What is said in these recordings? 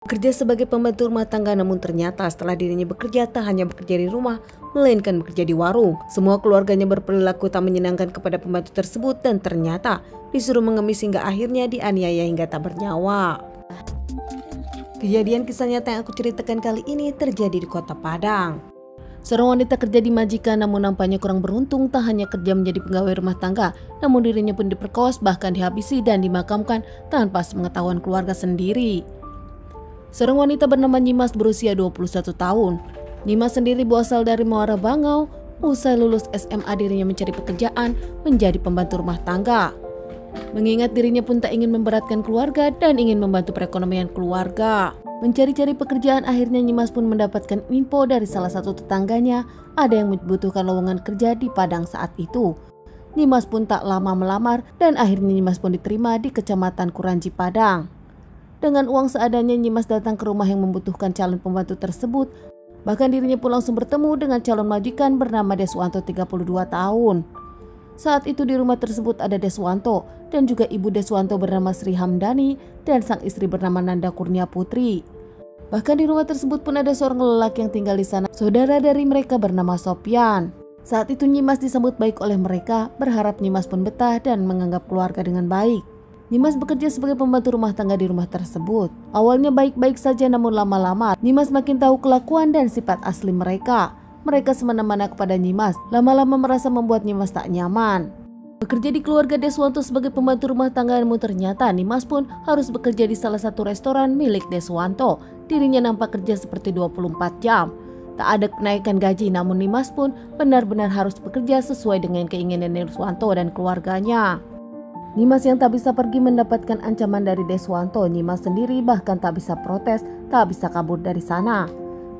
Bekerja sebagai pembantu rumah tangga, namun ternyata setelah dirinya bekerja tak hanya bekerja di rumah, melainkan bekerja di warung. Semua keluarganya berperilaku tak menyenangkan kepada pembantu tersebut dan ternyata disuruh mengemis hingga akhirnya dianiaya hingga tak bernyawa. Kejadian kisah nyata yang aku ceritakan kali ini terjadi di Kota Padang. Seorang wanita kerja di majikan namun nampaknya kurang beruntung, tak hanya kerja menjadi pegawai rumah tangga, namun dirinya pun diperkos, bahkan dihabisi dan dimakamkan tanpa sepengetahuan keluarga sendiri. Seorang wanita bernama Nyimas berusia 21 tahun. Nyimas sendiri berasal dari Muara Bangau. Usai lulus SMA dirinya mencari pekerjaan menjadi pembantu rumah tangga. Mengingat dirinya pun tak ingin memberatkan keluarga dan ingin membantu perekonomian keluarga. Mencari-cari pekerjaan, akhirnya Nyimas pun mendapatkan info dari salah satu tetangganya ada yang membutuhkan lowongan kerja di Padang saat itu. Nyimas pun tak lama melamar dan akhirnya Nyimas pun diterima di Kecamatan Kuranji, Padang. Dengan uang seadanya, Nyimas datang ke rumah yang membutuhkan calon pembantu tersebut. Bahkan dirinya pun langsung bertemu dengan calon majikan bernama Deswanto 32 tahun. Saat itu di rumah tersebut ada Deswanto dan juga ibu Deswanto bernama Sri Hamdani dan sang istri bernama Nanda Kurnia Putri. Bahkan di rumah tersebut pun ada seorang lelaki yang tinggal di sana, saudara dari mereka bernama Sopyan. Saat itu Nyimas disambut baik oleh mereka, berharap Nyimas pun betah dan menganggap keluarga dengan baik. Nyimas bekerja sebagai pembantu rumah tangga di rumah tersebut. Awalnya baik-baik saja, namun lama-lama Nyimas makin tahu kelakuan dan sifat asli mereka. Mereka semena-mena kepada Nyimas, lama-lama merasa membuat Nyimas tak nyaman. Bekerja di keluarga Deswanto sebagai pembantu rumah tangga, namun ternyata Nyimas pun harus bekerja di salah satu restoran milik Deswanto. Dirinya nampak kerja seperti 24 jam. Tak ada kenaikan gaji, namun Nyimas pun benar-benar harus bekerja sesuai dengan keinginan Deswanto dan keluarganya. Nyimas yang tak bisa pergi mendapatkan ancaman dari Deswanto. Nyimas sendiri bahkan tak bisa protes, tak bisa kabur dari sana.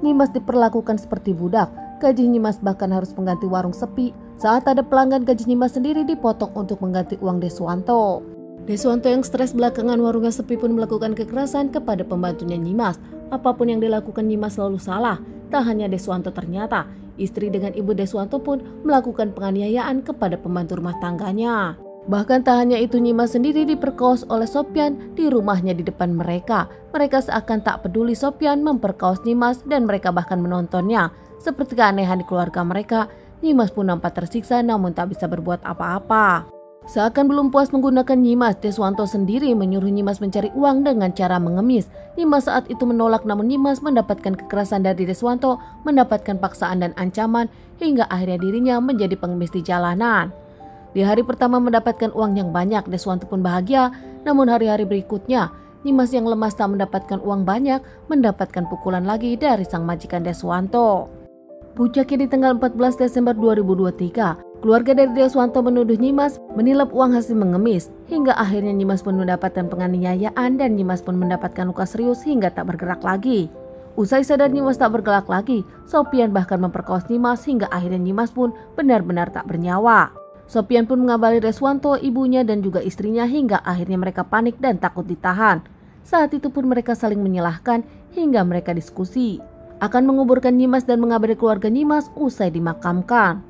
Nyimas diperlakukan seperti budak. Gaji Nyimas bahkan harus mengganti warung sepi. Saat ada pelanggan, gaji Nyimas sendiri dipotong untuk mengganti uang Deswanto. Deswanto yang stres belakangan warungnya sepi pun melakukan kekerasan kepada pembantunya Nyimas. Apapun yang dilakukan Nyimas selalu salah. Tak hanya Deswanto, ternyata istri dengan ibu Deswanto pun melakukan penganiayaan kepada pembantu rumah tangganya. Bahkan tak hanya itu, Nyimas sendiri diperkos oleh Sopyan di rumahnya di depan mereka. Mereka seakan tak peduli Sopyan memperkaos Nyimas dan mereka bahkan menontonnya. Seperti keanehan di keluarga mereka, Nyimas pun nampak tersiksa namun tak bisa berbuat apa-apa. Seakan belum puas menggunakan Nyimas, Deswanto sendiri menyuruh Nyimas mencari uang dengan cara mengemis. Nyimas saat itu menolak, namun Nyimas mendapatkan kekerasan dari Deswanto, mendapatkan paksaan dan ancaman hingga akhirnya dirinya menjadi pengemis di jalanan. Di hari pertama mendapatkan uang yang banyak, Deswanto pun bahagia. Namun hari-hari berikutnya, Nyimas yang lemas tak mendapatkan uang banyak, mendapatkan pukulan lagi dari sang majikan Deswanto. Puncaknya di tanggal 14 Desember 2023, keluarga dari Deswanto menuduh Nyimas menilap uang hasil mengemis. Hingga akhirnya Nyimas pun mendapatkan penganiayaan dan Nyimas pun mendapatkan luka serius hingga tak bergerak lagi. Usai sadar Nyimas tak bergerak lagi, Sopyan bahkan memperkosa Nyimas hingga akhirnya Nyimas pun benar-benar tak bernyawa. Sopyan pun mengabari Deswanto, ibunya dan juga istrinya hingga akhirnya mereka panik dan takut ditahan. Saat itu pun mereka saling menyalahkan hingga mereka diskusi akan menguburkan Nyimas dan mengabari keluarga Nyimas usai dimakamkan.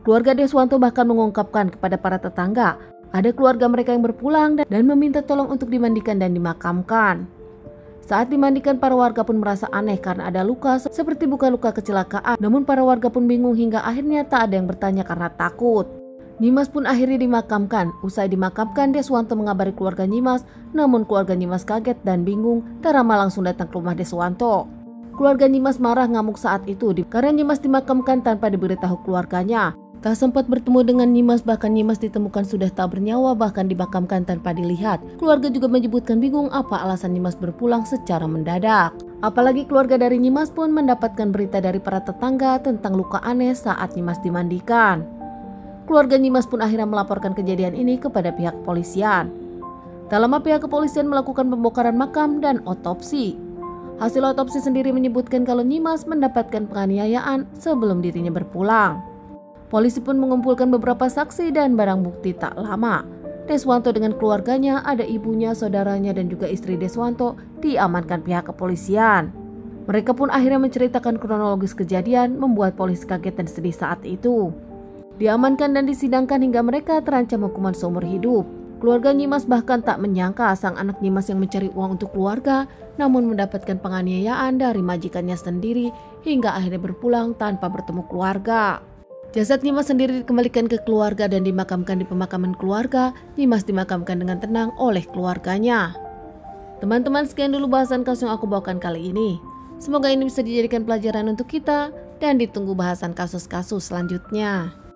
Keluarga Deswanto bahkan mengungkapkan kepada para tetangga ada keluarga mereka yang berpulang dan meminta tolong untuk dimandikan dan dimakamkan. Saat dimandikan, para warga pun merasa aneh karena ada luka seperti bukan luka kecelakaan. Namun para warga pun bingung hingga akhirnya tak ada yang bertanya karena takut. Nyimas pun akhirnya dimakamkan. Usai dimakamkan, Deswanto mengabari keluarga Nyimas, namun keluarga Nyimas kaget dan bingung. Tak lama langsung datang ke rumah Deswanto. Keluarga Nyimas marah ngamuk saat itu karena Nyimas dimakamkan tanpa diberitahu keluarganya. Tak sempat bertemu dengan Nyimas, bahkan Nyimas ditemukan sudah tak bernyawa, bahkan dimakamkan tanpa dilihat. Keluarga juga menyebutkan bingung apa alasan Nyimas berpulang secara mendadak. Apalagi keluarga dari Nyimas pun mendapatkan berita dari para tetangga tentang luka aneh saat Nyimas dimandikan. Keluarga Nyimas pun akhirnya melaporkan kejadian ini kepada pihak kepolisian. Tak lama pihak kepolisian melakukan pembongkaran makam dan otopsi. Hasil otopsi sendiri menyebutkan kalau Nyimas mendapatkan penganiayaan sebelum dirinya berpulang. Polisi pun mengumpulkan beberapa saksi dan barang bukti. Tak lama, Deswanto dengan keluarganya, ada ibunya, saudaranya dan juga istri Deswanto diamankan pihak kepolisian. Mereka pun akhirnya menceritakan kronologis kejadian, membuat polisi kaget dan sedih saat itu. Diamankan dan disidangkan hingga mereka terancam hukuman seumur hidup. Keluarga Nyimas bahkan tak menyangka sang anak Nyimas yang mencari uang untuk keluarga namun mendapatkan penganiayaan dari majikannya sendiri hingga akhirnya berpulang tanpa bertemu keluarga. Jasad Nyimas sendiri dikembalikan ke keluarga dan dimakamkan di pemakaman keluarga. Nyimas dimakamkan dengan tenang oleh keluarganya. Teman-teman, sekian dulu bahasan kasus yang aku bawakan kali ini. Semoga ini bisa dijadikan pelajaran untuk kita dan ditunggu bahasan kasus-kasus selanjutnya.